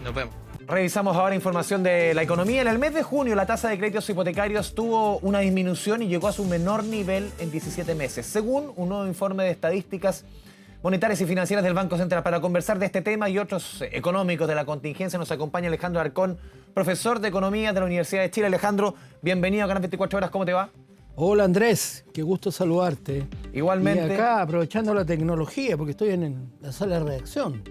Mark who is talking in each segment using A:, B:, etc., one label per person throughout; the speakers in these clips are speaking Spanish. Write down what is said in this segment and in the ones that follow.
A: Nos vemos.
B: Revisamos ahora información de la economía. En el mes de junio la tasa de créditos hipotecarios tuvo una disminución y llegó a su menor nivel en 17 meses, según un nuevo informe de estadísticas monetarias y financieras del Banco Central. Para conversar de este tema y otros económicos de la contingencia nos acompaña Alejandro Alarcón, profesor de Economía de la Universidad de Chile. Alejandro, bienvenido a Canal 24 Horas, ¿cómo te va?
C: Hola Andrés, qué gusto saludarte.
B: Igualmente.
C: Y acá aprovechando la tecnología, porque estoy en la sala de redacción.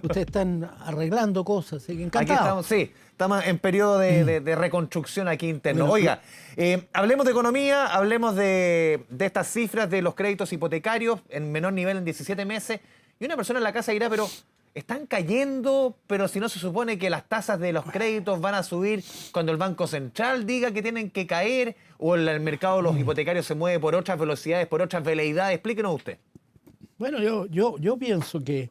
C: Ustedes están arreglando cosas, así que encantado.
B: Aquí estamos, sí, estamos en periodo de reconstrucción aquí interno.
C: Bueno,
B: Oiga, hablemos de economía, hablemos de estas cifras de los créditos hipotecarios en menor nivel en 17 meses. Y una persona en la casa dirá, pero están cayendo, pero si no se supone que las tasas de los créditos van a subir cuando el Banco Central diga que tienen que caer, o el mercado de los hipotecarios se mueve por otras velocidades, por otras veleidades. Explíquenos usted.
C: Bueno, yo pienso que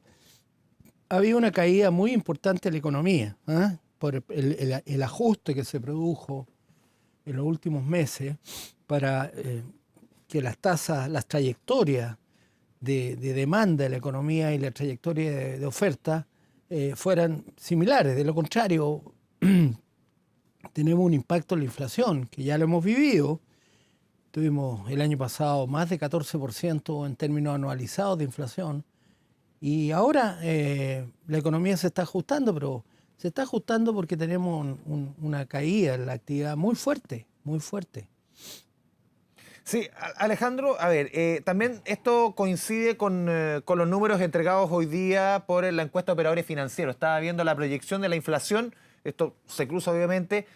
C: había una caída muy importante en la economía, por el ajuste que se produjo en los últimos meses para que las tasas, las trayectorias de demanda de la economía y la trayectoria de oferta fueran similares. De lo contrario, tenemos un impacto en la inflación, que ya lo hemos vivido. Tuvimos el año pasado más de 14% en términos anualizados de inflación. Y ahora la economía se está ajustando, pero se está ajustando porque tenemos una caída en la actividad muy fuerte, muy fuerte.
B: Sí, Alejandro, a ver, también esto coincide con los números entregados hoy día por la encuesta de operadores financieros. Estaba viendo la proyección de la inflación, esto se cruza obviamente,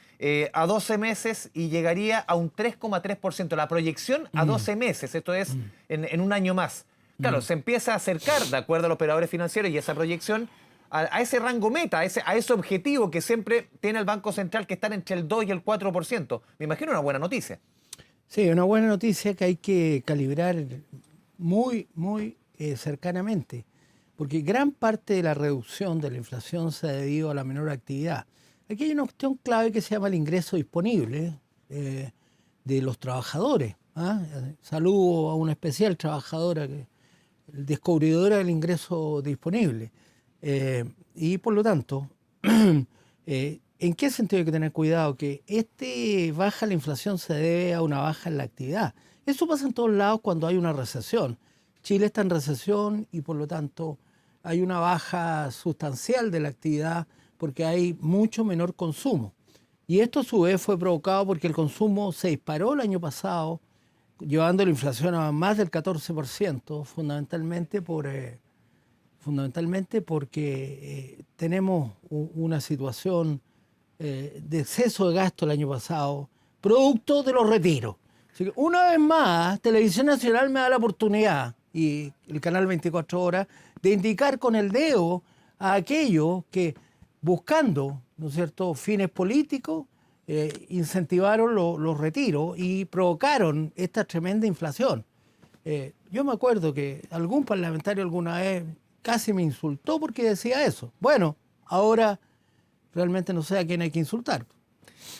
B: a 12 meses y llegaría a un 3,3%. La proyección a 12 meses, esto es en un año más. Claro, se empieza a acercar, de acuerdo a los operadores financieros y esa proyección, a ese rango meta, a ese objetivo que siempre tiene el Banco Central, que están entre el 2 y el 4%. Me imagino una buena noticia.
C: Sí, una buena noticia que hay que calibrar muy cercanamente, porque gran parte de la reducción de la inflación se ha debido a la menor actividad. Aquí hay una cuestión clave que se llama el ingreso disponible de los trabajadores. Saludo a una especial trabajadora, descubridora del ingreso disponible. Y por lo tanto, ¿en qué sentido hay que tener cuidado? Que baja la inflación se debe a una baja en la actividad. Eso pasa en todos lados cuando hay una recesión. Chile está en recesión y por lo tanto hay una baja sustancial de la actividad porque hay mucho menor consumo. Y esto a su vez fue provocado porque el consumo se disparó el año pasado, llevando la inflación a más del 14%, fundamentalmente porque tenemos una situación de exceso de gasto el año pasado, producto de los retiros. Así que una vez más, Televisión Nacional me da la oportunidad, y el canal 24 Horas, de indicar con el dedo a aquellos que, buscando, ¿no es cierto?, fines políticos, incentivaron los retiros y provocaron esta tremenda inflación. Yo me acuerdo que algún parlamentario alguna vez casi me insultó porque decía eso. Bueno, ahora realmente no sé a quién hay que insultar.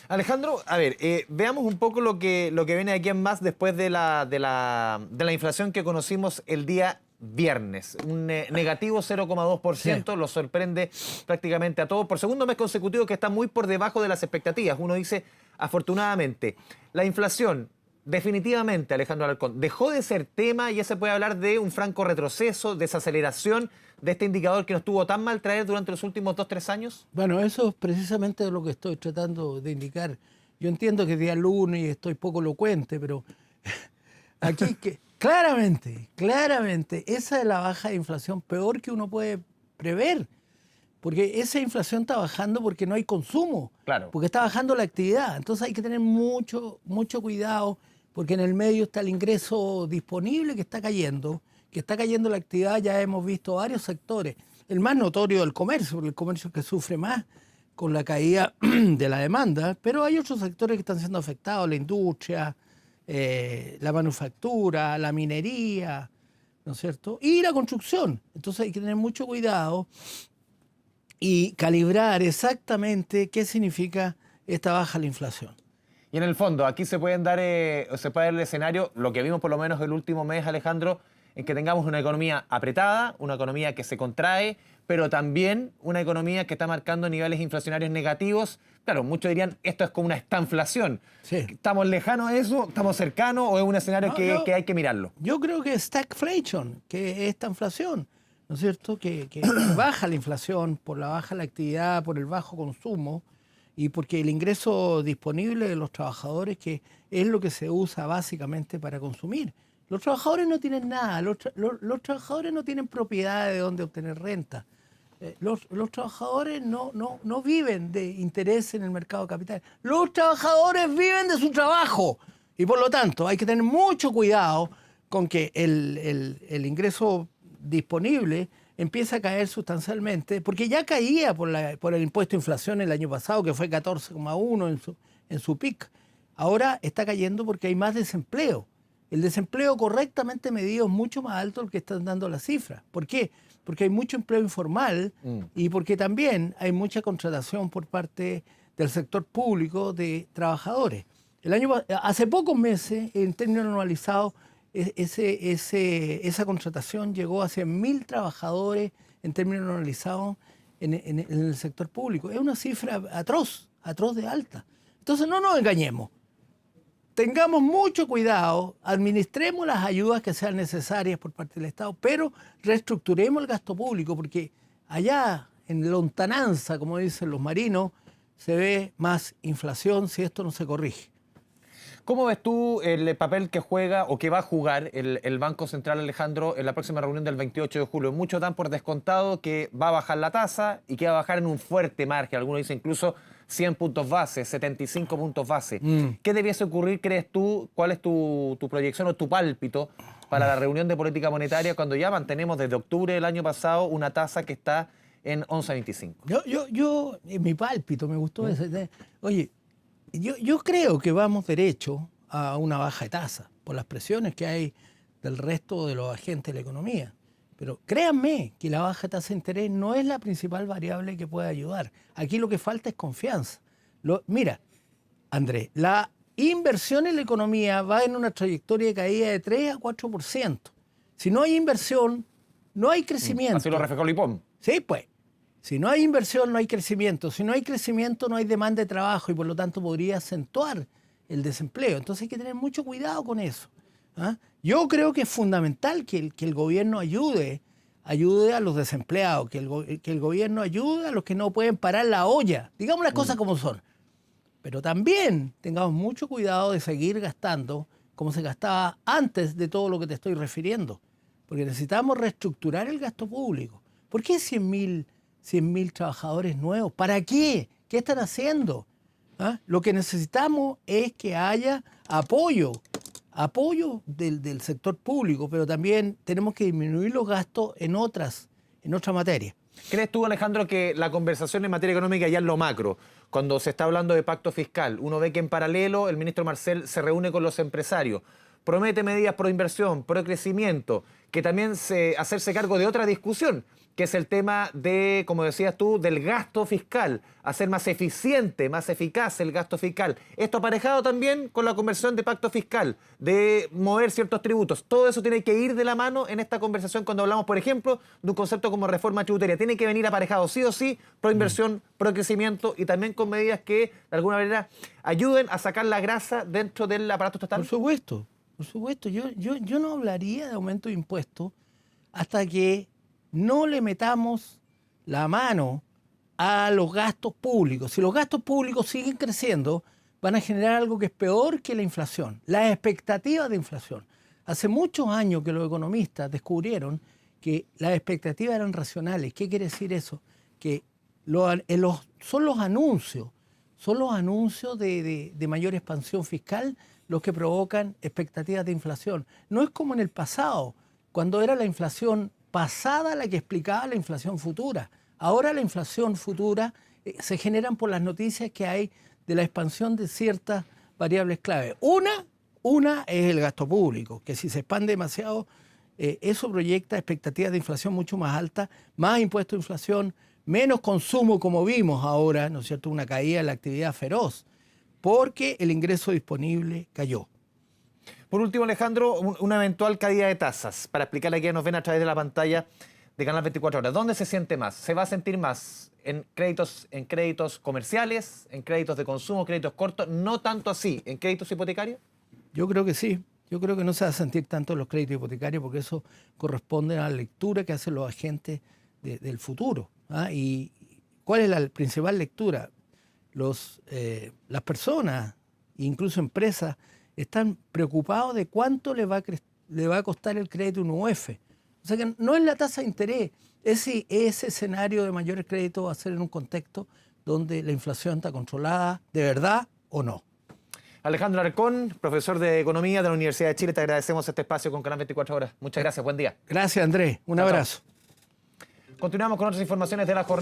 B: Alejandro, a ver, veamos un poco lo que viene aquí en más después de la inflación que conocimos el día viernes. Un negativo 0,2%, sí. Lo sorprende prácticamente a todos. Por segundo mes consecutivo que está muy por debajo de las expectativas. Uno dice, afortunadamente, la inflación definitivamente, Alejandro Alarcón, dejó de ser tema y ya se puede hablar de un franco retroceso, desaceleración de este indicador que nos tuvo tan mal traer durante los últimos 2-3 años.
C: Bueno, eso es precisamente lo que estoy tratando de indicar. Yo entiendo que es día lunes y estoy poco elocuente, pero aquí que claramente, esa es la baja de inflación peor que uno puede prever. Porque esa inflación está bajando porque no hay consumo,
B: claro,
C: porque está bajando la actividad. Entonces hay que tener mucho cuidado, porque en el medio está el ingreso disponible que está cayendo la actividad. Ya hemos visto varios sectores. El más notorio el comercio, porque el comercio es que sufre más con la caída de la demanda, pero hay otros sectores que están siendo afectados, la industria, la manufactura, la minería, ¿no es cierto? Y la construcción. Entonces hay que tener mucho cuidado y calibrar exactamente qué significa esta baja la inflación.
B: Y en el fondo, aquí se puede dar el escenario, lo que vimos por lo menos el último mes, Alejandro, en que tengamos una economía apretada, una economía que se contrae, pero también una economía que está marcando niveles inflacionarios negativos. Claro, muchos dirían, esto es como una estanflación.
C: Sí.
B: ¿Estamos lejanos a eso? ¿Estamos cercanos? ¿O es un escenario
C: No,
B: que hay que mirarlo?
C: Yo creo que stagflation, que es esta inflación, ¿no es cierto? Que baja la inflación por la baja la actividad, por el bajo consumo y porque el ingreso disponible de los trabajadores, que es lo que se usa básicamente para consumir. Los trabajadores no tienen nada, los trabajadores no tienen propiedad de donde obtener renta. Los trabajadores no viven de interés en el mercado de capital. Los trabajadores viven de su trabajo. Y por lo tanto hay que tener mucho cuidado con que el ingreso disponible empiece a caer sustancialmente, porque ya caía por el impuesto de inflación el año pasado, que fue 14,1 en su pic. Ahora está cayendo porque hay más desempleo. El desempleo correctamente medido es mucho más alto del que están dando las cifras. ¿Por qué? Porque hay mucho empleo informal y porque también hay mucha contratación por parte del sector público de trabajadores. Hace pocos meses, en términos anualizados, esa contratación llegó a 100.000 trabajadores en términos anualizados en el sector público. Es una cifra atroz de alta. Entonces no nos engañemos. Tengamos mucho cuidado, administremos las ayudas que sean necesarias por parte del Estado, pero reestructuremos el gasto público, porque allá en lontananza, como dicen los marinos, se ve más inflación si esto no se corrige.
B: ¿Cómo ves tú el papel que juega o que va a jugar el Banco Central, Alejandro, en la próxima reunión del 28 de julio? Muchos dan por descontado que va a bajar la tasa y que va a bajar en un fuerte margen. Algunos dicen incluso 100 puntos base, 75 puntos base. ¿Qué debiese ocurrir, crees tú? ¿Cuál es tu proyección o tu pálpito para la reunión de política monetaria cuando ya mantenemos desde octubre del año pasado una tasa que está en 11,25?
C: Yo mi pálpito, me gustó ese. Oye, yo creo que vamos derecho a una baja de tasa por las presiones que hay del resto de los agentes de la economía. Pero créanme que la baja tasa de interés no es la principal variable que puede ayudar. Aquí lo que falta es confianza. Mira, Andrés, la inversión en la economía va en una trayectoria de caída de 3 a 4%. Si no hay inversión, no hay crecimiento.
B: Así lo reflejó Lipón.
C: Sí, pues. Si no hay inversión, no hay crecimiento. Si no hay crecimiento, no hay demanda de trabajo y por lo tanto podría acentuar el desempleo. Entonces hay que tener mucho cuidado con eso. ¿Ah? Yo creo que es fundamental que el gobierno ayude a los desempleados, que el gobierno ayude a los que no pueden parar la olla. Digamos las cosas como son. Pero también tengamos mucho cuidado de seguir gastando como se gastaba antes de todo lo que te estoy refiriendo. Porque necesitamos reestructurar el gasto público. ¿Por qué 100.000 trabajadores nuevos? ¿Para qué? ¿Qué están haciendo? ¿Ah? Lo que necesitamos es que haya apoyo del sector público, pero también tenemos que disminuir los gastos en otras materias.
B: ¿Crees tú, Alejandro, que la conversación en materia económica ya en lo macro, cuando se está hablando de pacto fiscal, uno ve que en paralelo el ministro Marcel se reúne con los empresarios, promete medidas pro inversión, pro crecimiento, que también hacerse cargo de otra discusión, que es el tema de, como decías tú, del gasto fiscal, hacer más eficiente, más eficaz el gasto fiscal? Esto aparejado también con la conversión de pacto fiscal, de mover ciertos tributos. Todo eso tiene que ir de la mano en esta conversación cuando hablamos, por ejemplo, de un concepto como reforma tributaria. Tiene que venir aparejado sí o sí, pro inversión, pro crecimiento y también con medidas que, de alguna manera, ayuden a sacar la grasa dentro del aparato estatal.
C: Por supuesto. Yo no hablaría de aumento de impuestos hasta que no le metamos la mano a los gastos públicos. Si los gastos públicos siguen creciendo, van a generar algo que es peor que la inflación, las expectativas de inflación. Hace muchos años que los economistas descubrieron que las expectativas eran racionales. ¿Qué quiere decir eso? Que son los anuncios de mayor expansión fiscal los que provocan expectativas de inflación. No es como en el pasado, cuando era la inflación pasada la que explicaba la inflación futura. Ahora la inflación futura se generan por las noticias que hay de la expansión de ciertas variables clave. Una es el gasto público, que si se expande demasiado, eso proyecta expectativas de inflación mucho más altas, más impuestos de inflación, menos consumo como vimos ahora, ¿no es cierto?, una caída de la actividad feroz, porque el ingreso disponible cayó.
B: Por último, Alejandro, una eventual caída de tasas, para explicarle a quienes nos ven a través de la pantalla de Canal 24 Horas, ¿dónde se siente más? ¿Se va a sentir más en créditos comerciales, en créditos de consumo, créditos cortos? No tanto así, ¿en créditos hipotecarios?
C: Yo creo que sí. Yo creo que no se va a sentir tanto en los créditos hipotecarios porque eso corresponde a la lectura que hacen los agentes del futuro. ¿Ah? ¿Y cuál es la principal lectura? Las personas, incluso empresas, están preocupados de cuánto le va a costar el crédito en UF. O sea que no es la tasa de interés, es si ese escenario de mayores créditos va a ser en un contexto donde la inflación está controlada de verdad o no.
B: Alejandro Alarcón, profesor de Economía de la Universidad de Chile, te agradecemos este espacio con Canal 24 Horas. Muchas gracias, buen día.
C: Gracias, Andrés. Un abrazo.
B: Continuamos con otras informaciones de la jornada.